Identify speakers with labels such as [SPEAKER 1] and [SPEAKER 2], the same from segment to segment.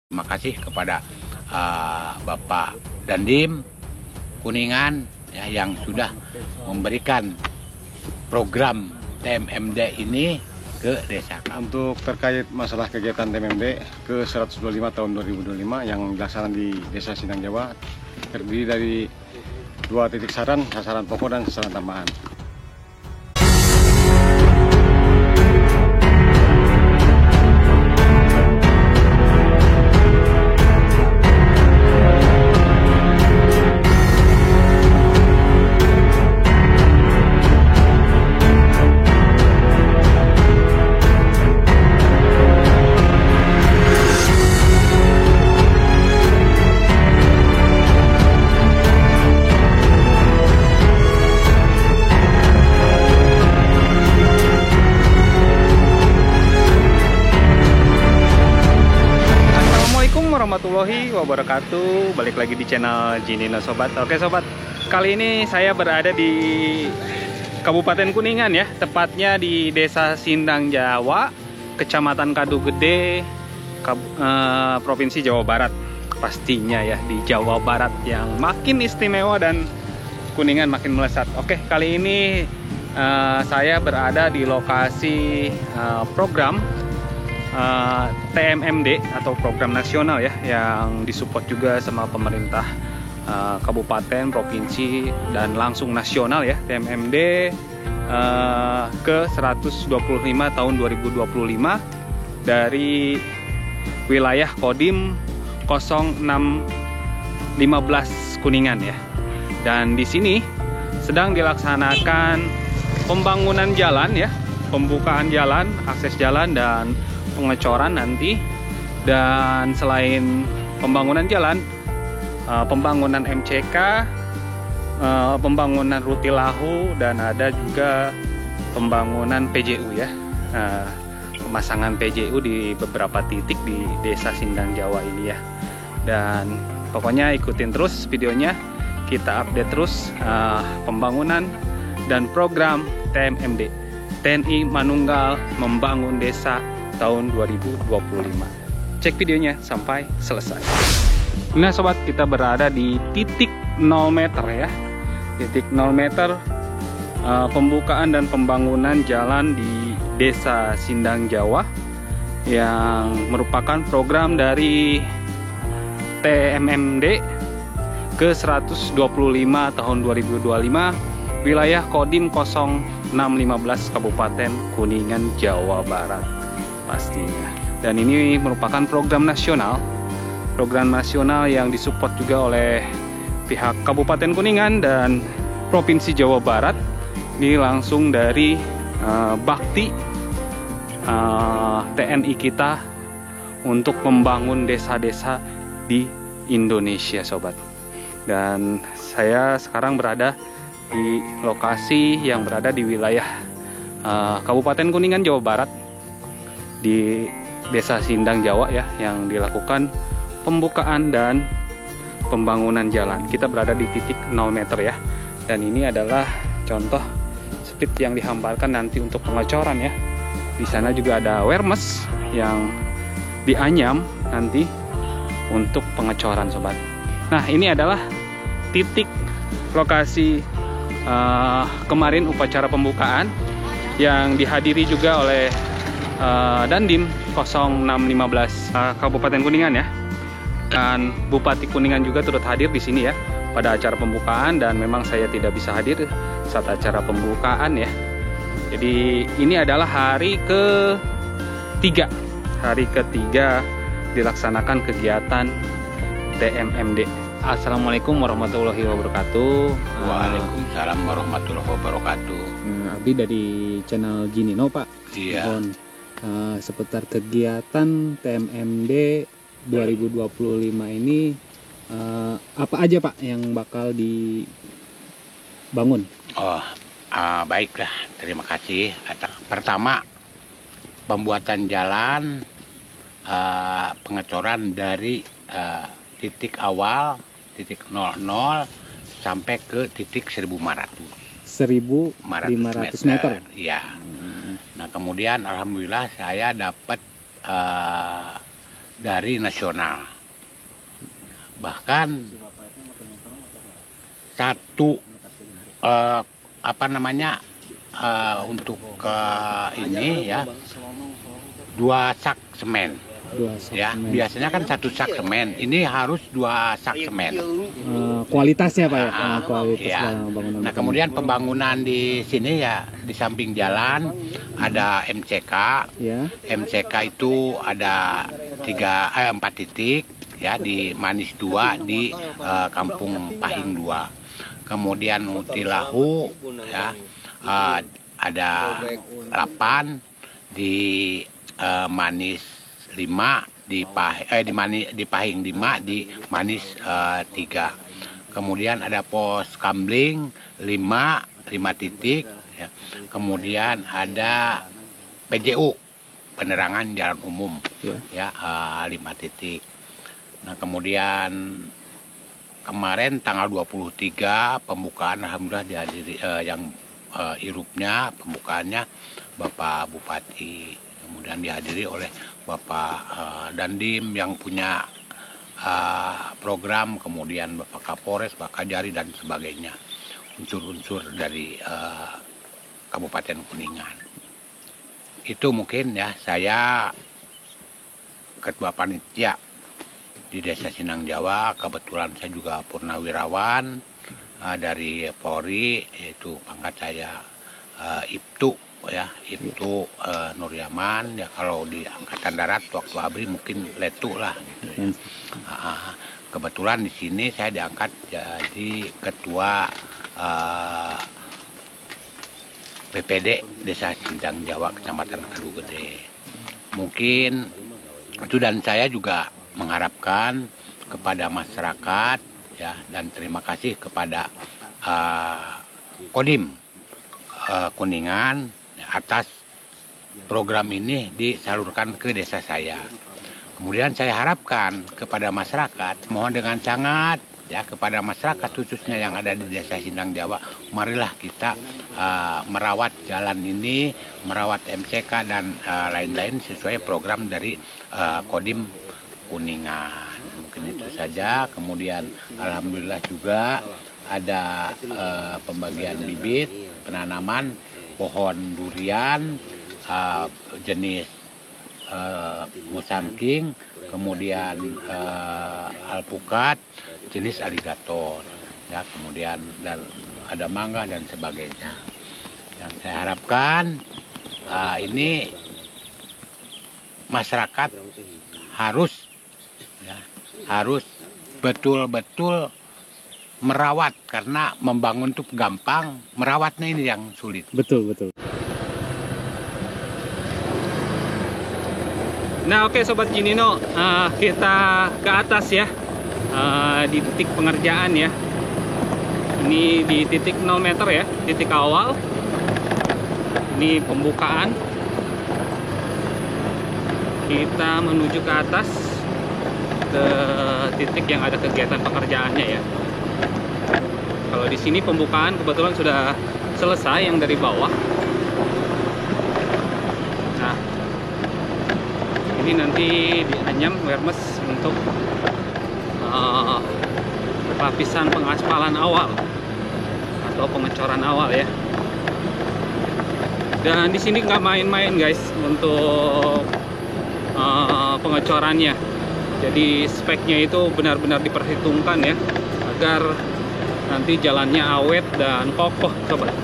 [SPEAKER 1] Terima kasih kepada Bapak Dandim Kuningan ya, yang sudah memberikan program TMMD ini ke desa kami.
[SPEAKER 2] Untuk terkait masalah kegiatan TMMD ke 125 tahun 2025 yang dilaksanakan di Desa Sindang Jawa terdiri dari 2 titik saran, sasaran pokok dan sasaran tambahan.
[SPEAKER 3] Warahmatullahi wabarakatuh. Balik lagi di channel Jinino Sobat. Oke sobat, kali ini saya berada di Kabupaten Kuningan ya, tepatnya di Desa Sindang Jawa, Kecamatan Kadugede, Provinsi Jawa Barat. Pastinya ya, di Jawa Barat yang makin istimewa dan Kuningan makin melesat. Oke, kali ini saya berada di lokasi program TMMD atau program nasional ya, yang disupport juga sama pemerintah kabupaten, provinsi, dan langsung nasional ya. TMMD ke 125 tahun 2025 dari wilayah Kodim 0615 Kuningan ya. Dan di sini sedang dilaksanakan pembangunan jalan ya, pembukaan jalan, akses jalan, dan pengecoran nanti. Dan selain pembangunan jalan, pembangunan MCK, pembangunan Rutilahu, dan ada juga pembangunan PJU ya, pemasangan PJU di beberapa titik di Desa Sindang Jawa ini ya. Dan pokoknya ikutin terus videonya, kita update terus pembangunan dan program TMMD, TNI Manunggal Membangun Desa tahun 2025. Cek videonya sampai selesai. Nah sobat, kita berada di titik 0 meter ya. Titik 0 meter pembukaan dan pembangunan jalan di Desa Sindang Jawa yang merupakan program dari TMMD ke 125 tahun 2025 wilayah Kodim 0615 Kabupaten Kuningan, Jawa Barat pastinya. Dan ini merupakan program nasional yang disupport juga oleh pihak Kabupaten Kuningan dan Provinsi Jawa Barat. Ini langsung dari bakti TNI kita untuk membangun desa-desa di Indonesia sobat. Dan saya sekarang berada di lokasi yang berada di wilayah Kabupaten Kuningan, Jawa Barat, di Desa Sindang Jawa ya, yang dilakukan pembukaan dan pembangunan jalan. Kita berada di titik 0 meter ya. Dan ini adalah contoh speed yang dihamparkan nanti untuk pengecoran ya. Di sana juga ada awareness yang dianyam nanti untuk pengecoran sobat. Nah, ini adalah titik lokasi kemarin upacara pembukaan yang dihadiri juga oleh Dandim 0615 Kabupaten Kuningan ya. Dan Bupati Kuningan juga turut hadir di sini ya pada acara pembukaan, dan memang saya tidak bisa hadir saat acara pembukaan ya. Jadi ini adalah hari ketiga dilaksanakan kegiatan TMMD. Assalamualaikum warahmatullahi wabarakatuh.
[SPEAKER 1] Waalaikumsalam warahmatullahi wabarakatuh.
[SPEAKER 3] Abdi dari channel Jinino Pak.
[SPEAKER 1] Iya.
[SPEAKER 3] Seputar kegiatan TMMD 2025 ini, apa aja Pak yang bakal dibangun?
[SPEAKER 1] Baiklah, terima kasih. Pertama, pembuatan jalan, pengecoran dari titik awal, titik 00 sampai ke titik 1.500 meter. Iya. Nah kemudian alhamdulillah saya dapat dari nasional. Bahkan satu untuk ini ya 2 sak semen. Ya, biasanya kan 1 sak semen. Ini harus 2 sak semen.
[SPEAKER 4] Kualitasnya Pak ya? Kualitas
[SPEAKER 1] Ya.
[SPEAKER 4] bangunan.
[SPEAKER 1] Nah, kemudian pembangunan di sini ya di samping jalan ada MCK.
[SPEAKER 4] Ya.
[SPEAKER 1] MCK itu ada 4 titik ya, di Manis 2, di Kampung Pahing 2. Kemudian Mutilahu ya ada 8, di Manis 5, di Pahing 5, di Manis 3. Kemudian ada pos Kambling 5 titik ya. Kemudian ada PJU, penerangan jalan umum ya 5 titik. Nah, kemudian kemarin tanggal 23 pembukaan, alhamdulillah dihadiri yang irupnya pembukaannya Bapak Bupati, kemudian dihadiri oleh Bapak Dandim yang punya program, kemudian Bapak Kapolres, Pak Kajari dan sebagainya, unsur-unsur dari Kabupaten Kuningan. Itu mungkin ya, saya Ketua Panitia di Desa Sindang Jawa. Kebetulan saya juga purnawirawan dari Polri, yaitu pangkat saya Ibtu ya, Ibtu Nur Yaman ya. Kalau di Angkatan Darat waktu ABRI mungkin Letu lah gitu ya. Kebetulan di sini saya diangkat jadi ketua PPD Desa Sindang Jawa Kecamatan Kedugede. Mungkin itu, dan saya juga mengharapkan kepada masyarakat ya, dan terima kasih kepada Kodim Kuningan atas program ini disalurkan ke desa saya. Kemudian saya harapkan kepada masyarakat, mohon dengan sangat ya, kepada masyarakat khususnya yang ada di Desa Sindang Jawa, marilah kita merawat jalan ini, merawat MCK dan lain-lain sesuai program dari Kodim Kuningan. Mungkin itu saja. Kemudian alhamdulillah juga ada pembagian bibit penanaman pohon durian jenis musangking, kemudian alpukat jenis aligator ya, kemudian dan ada mangga dan sebagainya. Yang saya harapkan ini masyarakat harus betul-betul merawat, karena membangun itu gampang, merawatnya ini yang sulit.
[SPEAKER 4] Betul.
[SPEAKER 3] Nah, oke Sobat Jinino, kita ke atas ya, di titik pengerjaan ya. Ini di titik 0 meter ya, titik awal. Ini pembukaan. Kita menuju ke atas, ke titik yang ada kegiatan pekerjaannya ya. Kalau di sini pembukaan kebetulan sudah selesai yang dari bawah. Nah, ini nanti dianyam wermes untuk lapisan pengaspalan awal atau pengecoran awal ya. Dan di sini nggak main-main guys untuk pengecorannya. Jadi speknya itu benar-benar diperhitungkan ya, agar nanti jalannya awet dan kokoh sobat.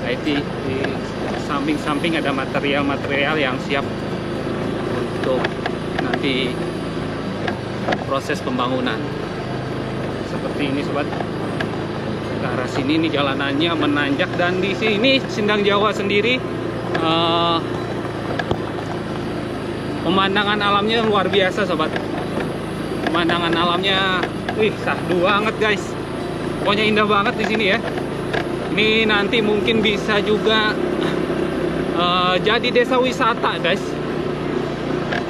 [SPEAKER 3] Nah, di samping-samping ada material-material yang siap untuk nanti proses pembangunan. Seperti ini sobat. Ke arah sini nih jalanannya menanjak, dan di sini Sindang Jawa sendiri pemandangan alamnya luar biasa sobat. Pemandangan alamnya sahdu banget guys. Pokoknya indah banget di sini ya. Ini nanti mungkin bisa juga jadi desa wisata guys.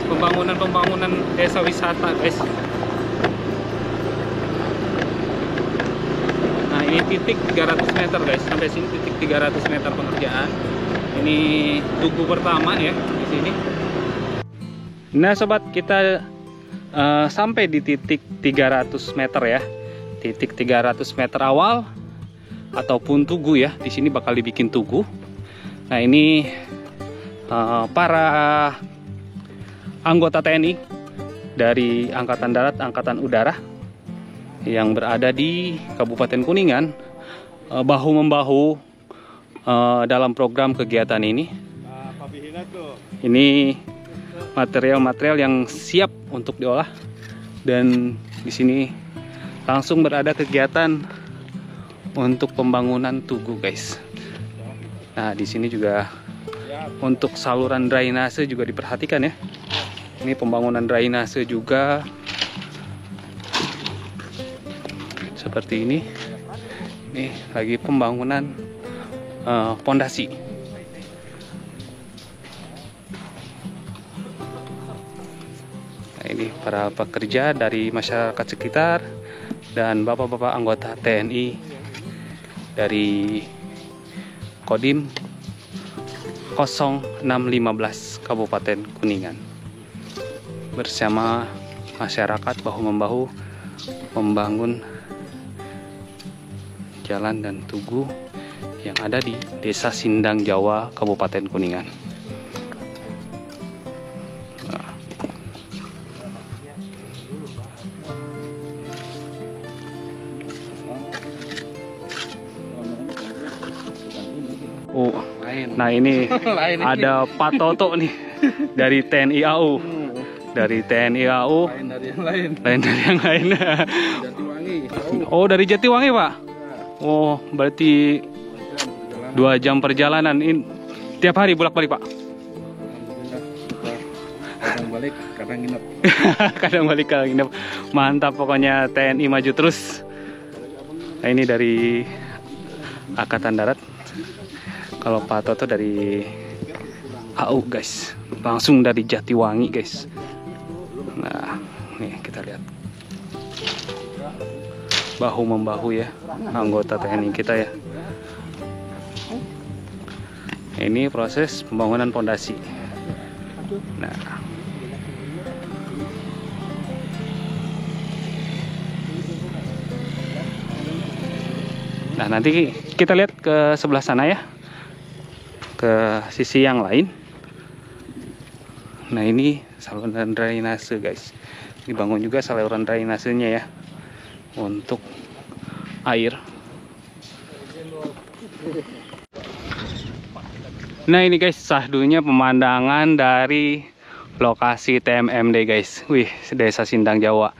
[SPEAKER 3] Pembangunan desa wisata guys. Nah, ini titik 300 meter guys. Sampai sini titik 300 meter pengerjaan. Ini tugu pertama ya di sini. Nah sobat, kita sampai di titik 300 meter ya. Titik 300 meter awal ataupun tugu ya. Di sini bakal dibikin tugu. Nah ini para anggota TNI dari Angkatan Darat, Angkatan Udara yang berada di Kabupaten Kuningan bahu-membahu dalam program kegiatan ini. Ini material-material yang siap untuk diolah, dan di sini langsung berada kegiatan untuk pembangunan tugu, guys. Nah, di sini juga untuk saluran drainase juga diperhatikan ya. Ini pembangunan drainase juga seperti ini. Ini lagi pembangunan pondasi. Ini para pekerja dari masyarakat sekitar dan bapak-bapak anggota TNI dari Kodim 0615 Kabupaten Kuningan bersama masyarakat bahu-membahu membangun jalan dan tugu yang ada di Desa Sindang Jawa, Kabupaten Kuningan. Oh, nah ini ada Pak Toto nih dari TNI AU. Dari TNI AU. Lain dari yang lain. Oh, dari Jatiwangi, Pak. Oh, berarti 2 jam perjalanan. Ini tiap hari bolak-balik, Pak.
[SPEAKER 2] Kadang balik, kadang nginep.
[SPEAKER 3] Kadang balik, kadang nginep. Mantap pokoknya, TNI maju terus. Nah, ini dari Angkatan Darat. Kalau Pak Toto dari AU, guys. Langsung dari Jatiwangi, guys. Nah, nih kita lihat. Bahu-membahu ya, anggota TNI kita ya. Ini proses pembangunan pondasi. Nah, nanti kita lihat ke sebelah sana ya, ke sisi yang lain. Nah, ini saluran drainase, guys. Dibangun juga saluran drainasenya ya, untuk air. Nah, ini guys, sahdunya pemandangan dari lokasi TMMD, guys. Wih, Desa Sindang Jawa.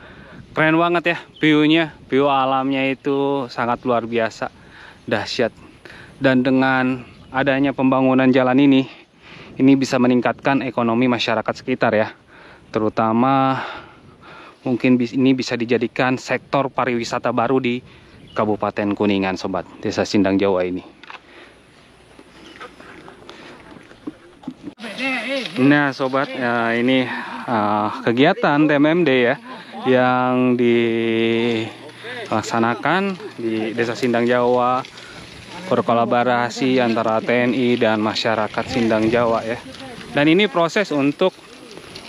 [SPEAKER 3] Keren banget ya view-nya. View alamnya itu sangat luar biasa, dahsyat. Dan dengan adanya pembangunan jalan ini bisa meningkatkan ekonomi masyarakat sekitar ya. Terutama mungkin ini bisa dijadikan sektor pariwisata baru di Kabupaten Kuningan, sobat. Desa Sindang Jawa ini. Nah, sobat, ya, ini kegiatan TMMD ya, yang dilaksanakan di Desa Sindang Jawa, berkolaborasi antara TNI dan masyarakat Sindang Jawa ya. Dan ini proses untuk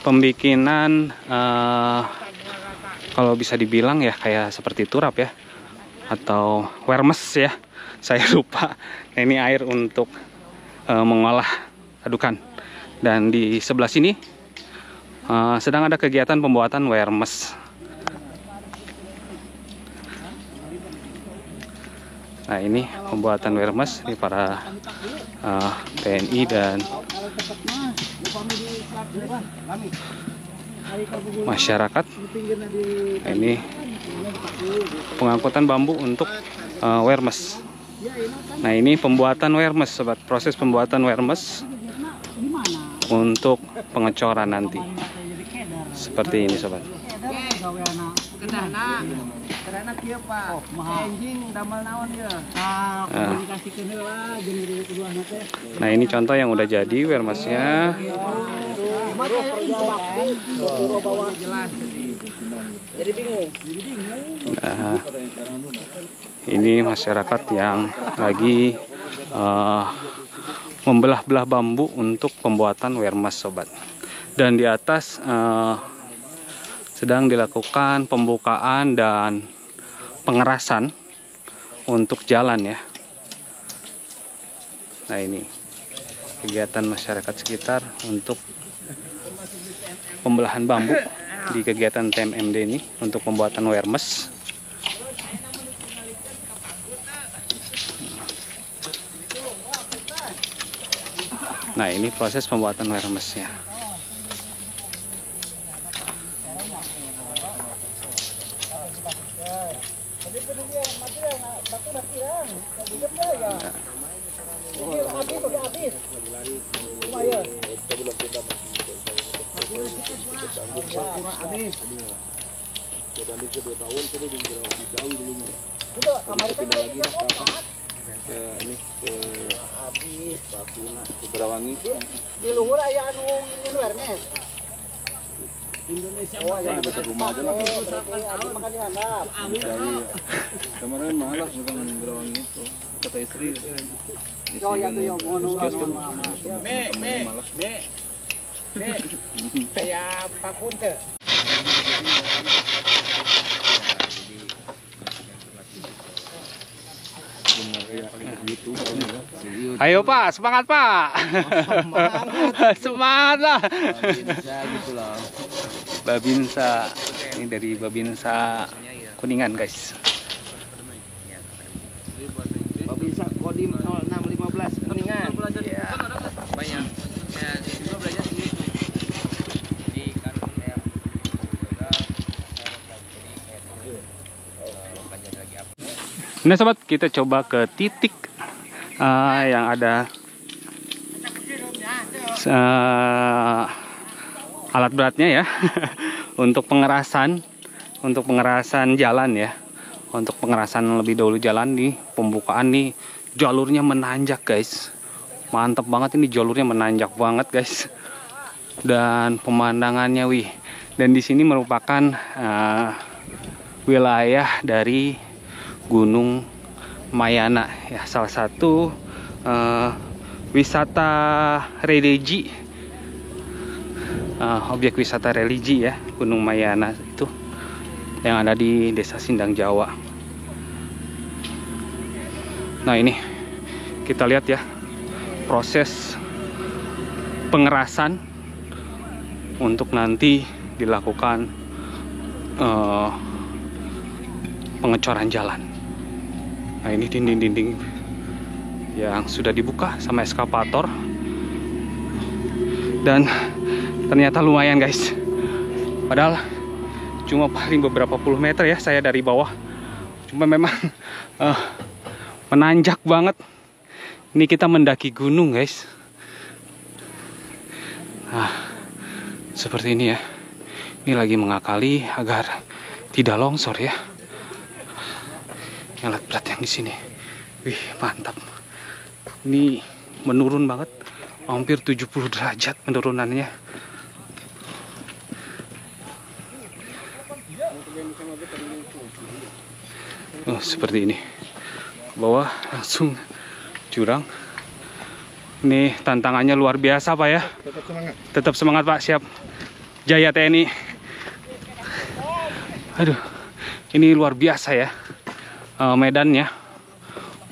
[SPEAKER 3] pembikinan kalau bisa dibilang ya kayak seperti turap ya, atau wermes ya, saya lupa. Nah, ini air untuk mengolah adukan. Dan di sebelah sini sedang ada kegiatan pembuatan wermes. Nah, ini pembuatan wermes ini para TNI dan masyarakat. Nah, ini pengangkutan bambu untuk wermes. Nah, ini pembuatan wermes, sobat. Proses pembuatan wermes untuk pengecoran nanti. Seperti ini, sobat. Nah, ini contoh yang udah jadi wermesnya. Nah, ini masyarakat yang lagi membelah-belah bambu untuk pembuatan wermes, sobat. Dan di atas sedang dilakukan pembukaan dan pengerasan untuk jalan ya. Nah, ini kegiatan masyarakat sekitar untuk pembelahan bambu di kegiatan TMMD ini untuk pembuatan wermes. Nah, ini proses pembuatan wermesnya.
[SPEAKER 5] Di luhur aya anu nginu wernes. Indonesia betul rumah aja lah. Makan di handap.
[SPEAKER 6] Kemarin malas bukan ngerawang itu. Kata istri.
[SPEAKER 5] Yo ya tuh yo ngono. Saya pakun teh.
[SPEAKER 3] Ayo Pak, semangat Pak. Semangat lah. Babinsa, ini dari Babinsa Kuningan guys.
[SPEAKER 5] Babinsa Kodim 0615 Kuningan.
[SPEAKER 6] Banyak. Ya, di sini belajar di
[SPEAKER 3] Nah sobat, kita coba ke titik yang ada alat beratnya ya. Untuk pengerasan jalan ya, untuk pengerasan lebih dahulu jalan nih, pembukaan nih, jalurnya menanjak guys, mantep banget ini, jalurnya menanjak banget guys, dan pemandangannya wih. Dan di sini merupakan wilayah dari Gunung Mayana ya, salah satu wisata religi, objek wisata religi ya, Gunung Mayana itu yang ada di Desa Sindang Jawa. Nah, ini kita lihat ya proses pengerasan untuk nanti dilakukan pengecoran jalan. Nah, ini dinding-dinding yang sudah dibuka sama eskavator, dan ternyata lumayan guys, padahal cuma paling beberapa puluh meter ya saya dari bawah, cuma memang menanjak banget. Ini kita mendaki gunung guys. Nah, seperti ini ya, ini lagi mengakali agar tidak longsor ya. Alat berat yang di sini, wih mantap. Ini menurun banget, hampir 70 derajat penurunannya. Oh, seperti ini, bawah langsung jurang. Ini tantangannya luar biasa Pak ya. Tetap semangat Pak, siap. Jaya TNI. Aduh, ini luar biasa ya. Medannya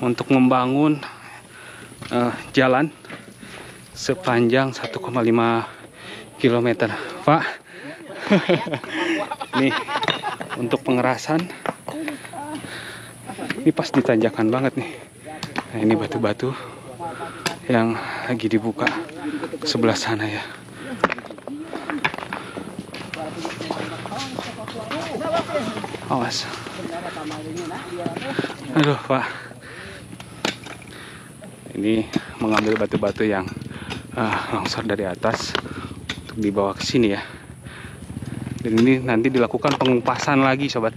[SPEAKER 3] untuk membangun jalan sepanjang 1,5 km Pak. Nih untuk pengerasan, ini pas ditanjakan banget nih. Nah, ini batu-batu yang lagi dibuka sebelah sana ya. Awas. Aduh Pak, ini mengambil batu-batu yang longsor dari atas untuk dibawa ke sini ya. Dan ini nanti dilakukan pengupasan lagi sobat.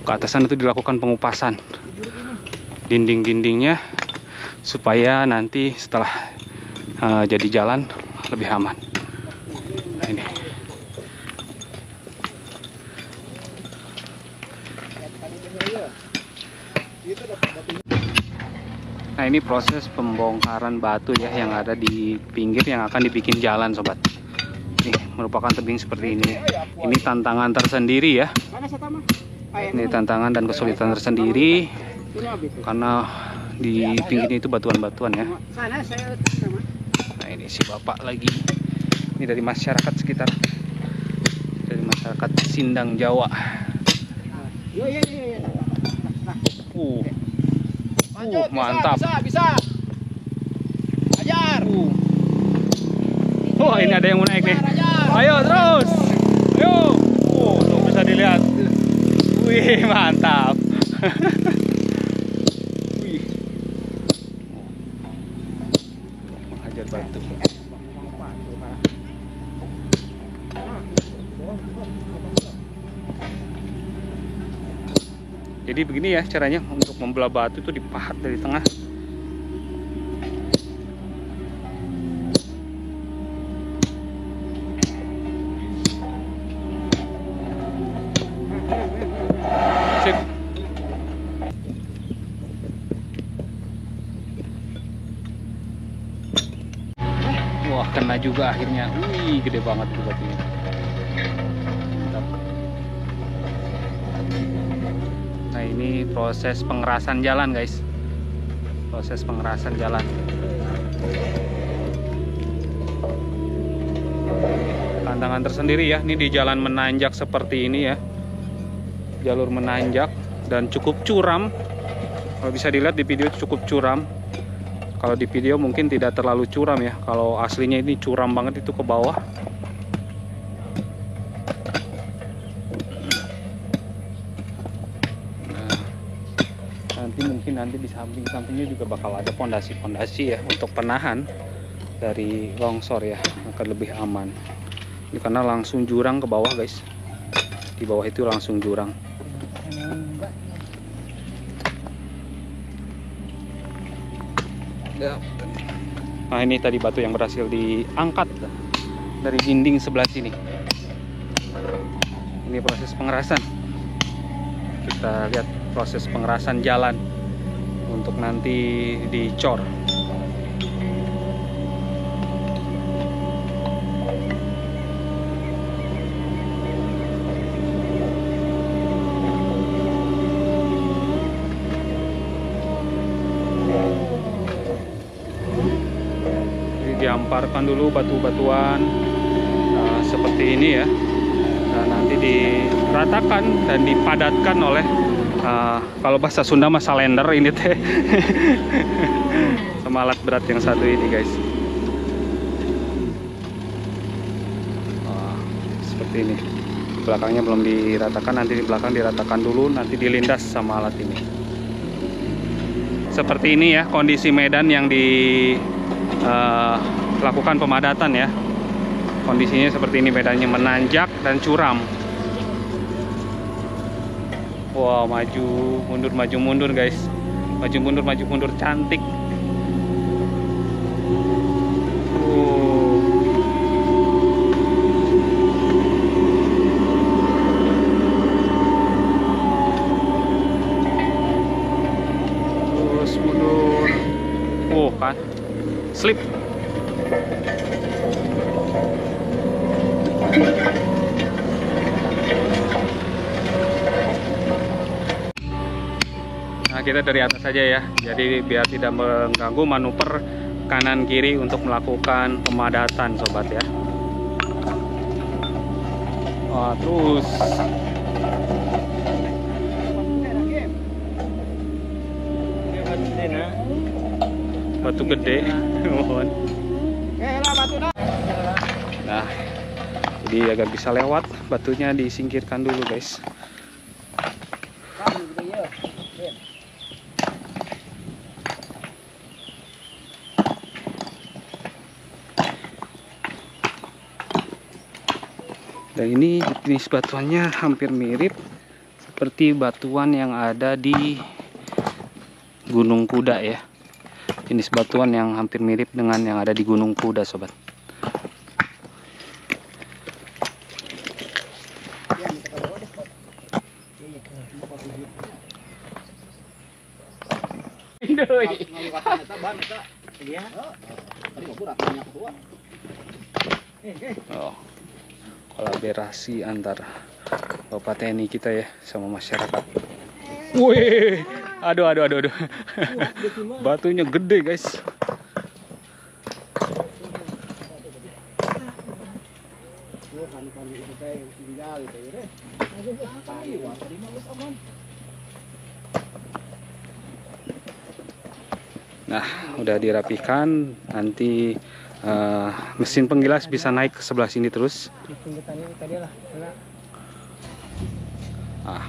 [SPEAKER 3] Ke atasan itu dilakukan pengupasan dinding-dindingnya supaya nanti setelah jadi jalan lebih aman. Nah, ini. Nah, ini proses pembongkaran batu ya yang ada di pinggir yang akan dibikin jalan sobat. Nih, merupakan tebing seperti ini. Ini tantangan tersendiri ya. Ini tantangan dan kesulitan tersendiri karena di pinggirnya itu batuan-batuan ya. Nah, ini si bapak lagi. Ini dari masyarakat sekitar, dari masyarakat Sindang Jawa. Mantap.
[SPEAKER 5] Bisa. Ajar.
[SPEAKER 3] Wah, ini ada yang mau naik nih. Ayo terus. Ayo. Tuh bisa dilihat. Wih, mantap. Wih. Menghajar batu. Jadi begini ya caranya untuk membelah batu itu dipahat dari tengah. Sip. Wah, kena juga akhirnya. Wih, gede banget tuh batunya. Mantap. Nah, ini proses pengerasan jalan guys, proses pengerasan jalan. Tantangan tersendiri ya, ini di jalan menanjak seperti ini ya, jalur menanjak dan cukup curam. Kalau bisa dilihat di video cukup curam. Kalau di video mungkin tidak terlalu curam ya, kalau aslinya ini curam banget itu ke bawah. Nanti di samping-sampingnya juga bakal ada pondasi-pondasi ya untuk penahan dari longsor ya, akan lebih aman. Ini karena langsung jurang ke bawah guys, di bawah itu langsung jurang. Nah, ini tadi batu yang berhasil diangkat dari dinding sebelah sini. Ini proses pengerasan. Kita lihat proses pengerasan jalan untuk nanti dicor. Jadi dihamparkan dulu batu-batuan seperti ini ya. Nah, nanti diratakan dan dipadatkan oleh kalau bahasa Sunda mah salender ini teh. Sama alat berat yang satu ini guys. Seperti ini. Belakangnya belum diratakan, nanti di belakang diratakan dulu, nanti dilindas sama alat ini. Seperti ini ya kondisi medan yang dilakukan pemadatan ya. Kondisinya seperti ini, medannya menanjak dan curam. Wow, maju mundur guys, maju mundur cantik. Terus mundur, kan slip. Nah, kita dari atas saja ya, jadi biar tidak mengganggu manuver kanan kiri untuk melakukan pemadatan sobat ya. Wah, terus batu gede. Nah, jadi agar bisa lewat, batunya disingkirkan dulu guys. Dan ini jenis batuannya hampir mirip seperti batuan yang ada di Gunung Kuda ya. Jenis batuan yang hampir mirip dengan yang ada di Gunung Kuda sobat. Oh. kolaborasi antar Bapak TNI kita ya sama masyarakat. Wih, aduh. Batunya gede guys. Nah, udah dirapikan, nanti mesin penggilas bisa naik ke sebelah sini terus.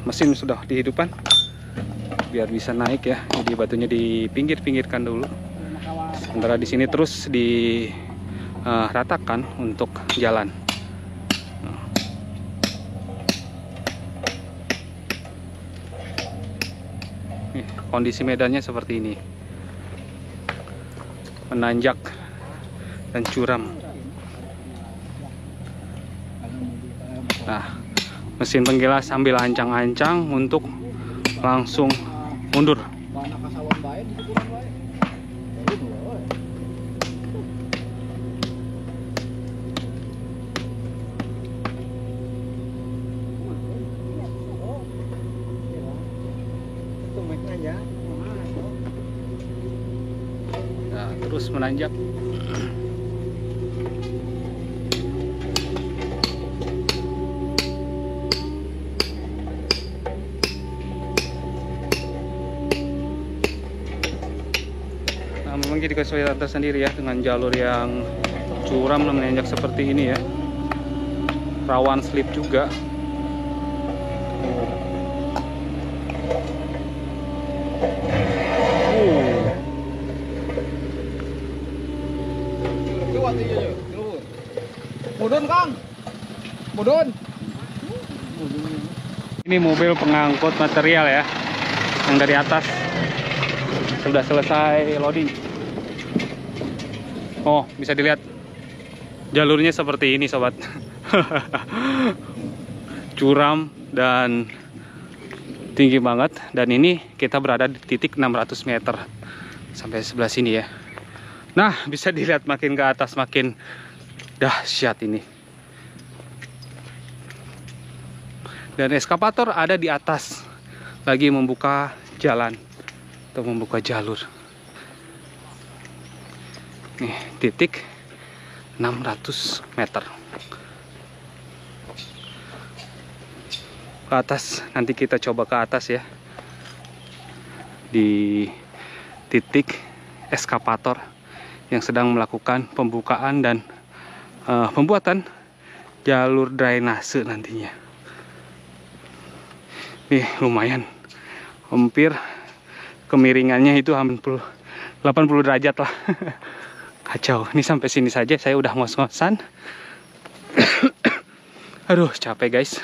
[SPEAKER 3] Mesin sudah dihidupkan biar bisa naik ya. Jadi batunya dipinggir-pinggirkan dulu. Sementara di sini terus diratakan untuk jalan. Nih, kondisi medannya seperti ini. Menanjak dan curam. Nah, mesin penggilas sambil ancang-ancang untuk langsung mundur. Nah, terus menanjak. Nah, memang jadi kesulitan tersendiri ya dengan jalur yang curam dan menanjak seperti ini ya. Rawan slip juga.
[SPEAKER 6] Mudun Kang. Mudun.
[SPEAKER 3] Ini mobil pengangkut material ya, yang dari atas sudah selesai loading. Oh, bisa dilihat jalurnya seperti ini sobat. Curam dan tinggi banget. Dan ini kita berada di titik 600 meter sampai sebelah sini ya. Nah, bisa dilihat makin ke atas makin dahsyat ini. Dan eskavator ada di atas lagi membuka jalan atau membuka jalur. Nih, titik 600 meter. Ke atas, nanti kita coba ke atas ya. Di titik eskavator yang sedang melakukan pembukaan dan pembuatan jalur drainase nantinya. Nih lumayan, hampir kemiringannya itu hampir 80 derajat lah. Kacau. Ini sampai sini saja saya udah ngos-ngosan. Aduh, capek guys.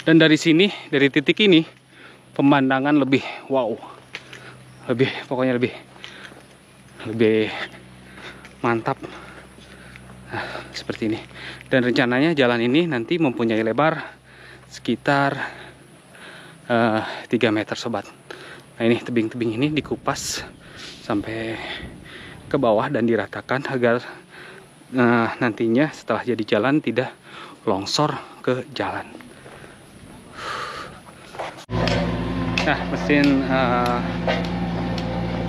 [SPEAKER 3] Dan dari sini, dari titik ini pemandangan lebih wow. Pokoknya lebih mantap. Nah, seperti ini. Dan rencananya jalan ini nanti mempunyai lebar sekitar 3 meter sobat. Nah, ini tebing-tebing ini dikupas sampai ke bawah dan diratakan agar nantinya setelah jadi jalan tidak longsor ke jalan. Nah, mesin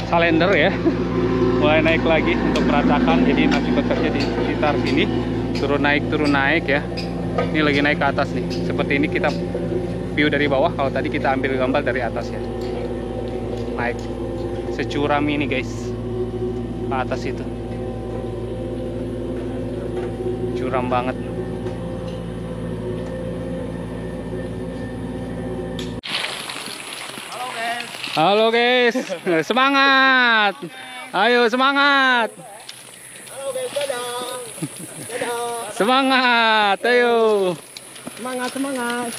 [SPEAKER 3] salender ya mulai naik lagi untuk meratakan, jadi masih bekerja di sekitar sini, turun naik ya. Ini lagi naik ke atas nih, seperti ini kita view dari bawah. Kalau tadi kita ambil gambar dari atas ya, naik securam ini guys, ke atas itu curam banget. Halo guys, semangat, ayo semangat.
[SPEAKER 5] Halo guys, dadah.
[SPEAKER 3] Semangat, ayo.
[SPEAKER 5] Semangat.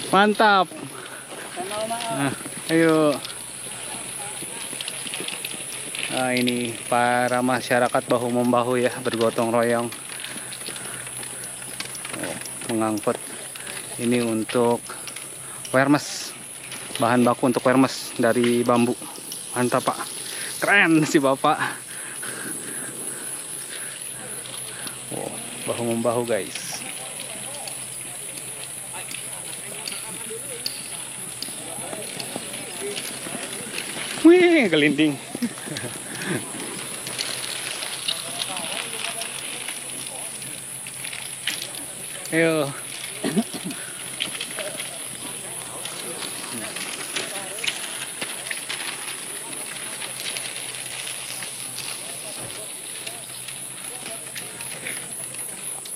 [SPEAKER 3] Mantap. Nah, ayo. Nah, ini para masyarakat bahu-membahu ya, bergotong royong. Mengangkut ini untuk wermes, bahan baku untuk wermes dari bambu. Mantap pak, keren si bapak. bahu membahu guys. Wih, gelinding. Ayo.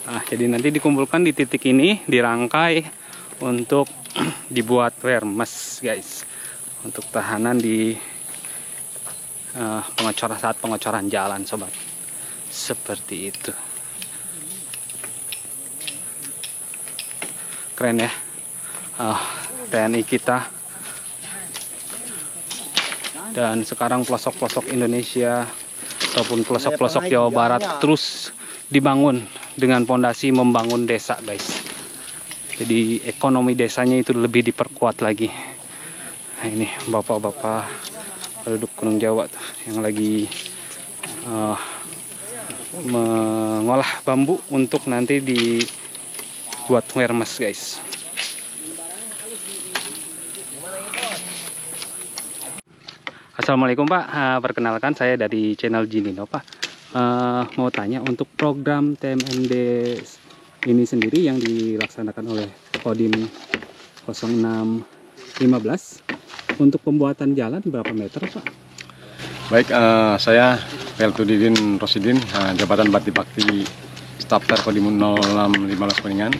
[SPEAKER 3] Nah, jadi nanti dikumpulkan di titik ini, dirangkai untuk dibuat wermes guys, untuk tahanan di pengecoran saat pengecoran jalan sobat, seperti itu. Keren ya, TNI kita. Dan sekarang pelosok-pelosok Indonesia ataupun pelosok-pelosok Jawa Barat terus dibangun dengan pondasi membangun desa guys. Jadi ekonomi desanya itu lebih diperkuat lagi. Nah, ini bapak-bapak penduduk Gunung Jawa tuh, yang lagi mengolah bambu untuk nanti dibuat wermes guys. Assalamualaikum Pak, perkenalkan saya dari channel Jinino Pak. Mau tanya, untuk program TMMD ini sendiri yang dilaksanakan oleh Kodim 0615, untuk pembuatan jalan berapa meter Pak?
[SPEAKER 2] Baik, saya Peltudidin Rosidin, Jabatan Bakti Bakti Stafter Kodim 0615 Kuningan.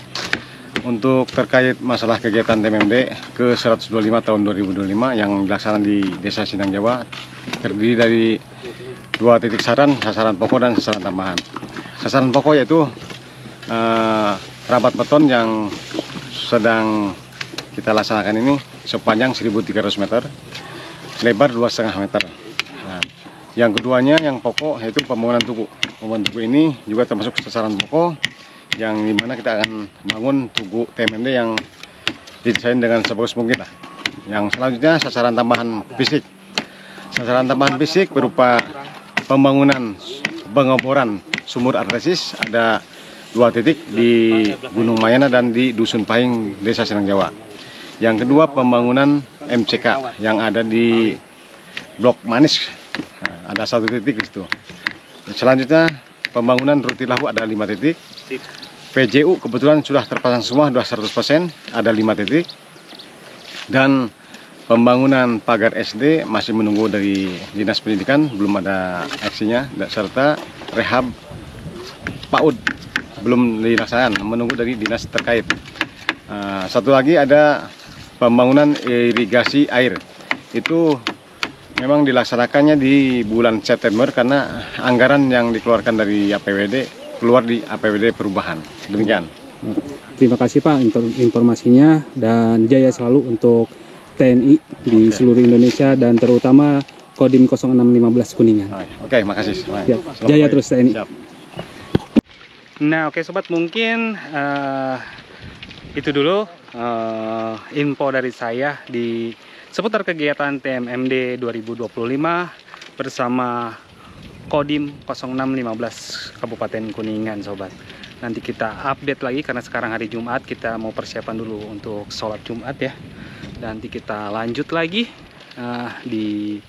[SPEAKER 2] Untuk terkait masalah kegiatan TMMD ke 125 tahun 2025 yang dilaksanakan di Desa Sindang Jawa, terdiri dari 2 titik sasaran pokok dan sasaran tambahan. Sasaran pokok yaitu rabat beton yang sedang kita laksanakan ini sepanjang 1.300 meter, lebar 2,5 meter. Nah, yang keduanya yang pokok yaitu pembangunan tugu. Pembangunan tugu ini juga termasuk sasaran pokok, yang dimana kita akan bangun tugu TMMD yang didesain dengan sebagus mungkin lah. Yang selanjutnya sasaran tambahan fisik. Sasaran tambahan fisik berupa pembangunan pengeboran sumur artesis, ada 2 titik di Gunung Mayana dan di Dusun Pahing, Desa Sindang Jawa. Yang kedua pembangunan MCK yang ada di Blok Manis, nah, ada 1 titik di situ. Selanjutnya pembangunan Rutilahu ada 5 titik. PJU kebetulan sudah terpasang semua, 100%, ada 5 titik. Dan pembangunan pagar SD masih menunggu dari Dinas Pendidikan, belum ada aksinya, serta rehab PAUD belum dilaksanakan, menunggu dari dinas terkait. Satu lagi ada pembangunan irigasi air. Itu memang dilaksanakannya di bulan September karena anggaran yang dikeluarkan dari APBD keluar di APBD perubahan. Demikian.
[SPEAKER 4] Terima kasih Pak informasinya, dan jaya selalu untuk TNI di seluruh Indonesia dan terutama Kodim 0615 Kuningan.
[SPEAKER 2] Oke, makasih.
[SPEAKER 4] Ya, jaya terus TNI.
[SPEAKER 2] Siap.
[SPEAKER 3] Nah oke sobat, mungkin itu dulu info dari saya di seputar kegiatan TMMD 2025 bersama Kodim 0615 Kabupaten Kuningan sobat. Nanti kita update lagi karena sekarang hari Jumat, kita mau persiapan dulu untuk sholat Jumat ya. Nanti kita lanjut lagi di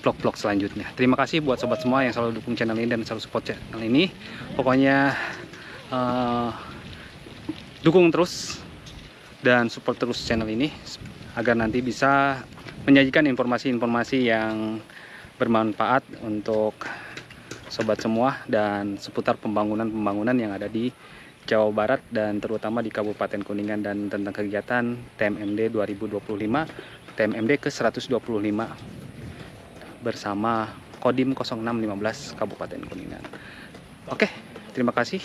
[SPEAKER 3] vlog-vlog selanjutnya. Terima kasih buat sobat semua yang selalu dukung channel ini dan selalu support channel ini. Pokoknya dukung terus dan support terus channel ini agar nanti bisa menyajikan informasi-informasi yang bermanfaat untuk sobat semua dan seputar pembangunan-pembangunan yang ada di Jawa Barat dan terutama di Kabupaten Kuningan, dan tentang kegiatan TMMD 2025, TMMD ke 125 bersama Kodim 0615 Kabupaten Kuningan. Oke, terima kasih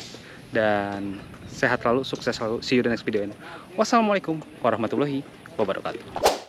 [SPEAKER 3] dan sehat selalu, sukses selalu. See you the next video. Wassalamualaikum warahmatullahi wabarakatuh.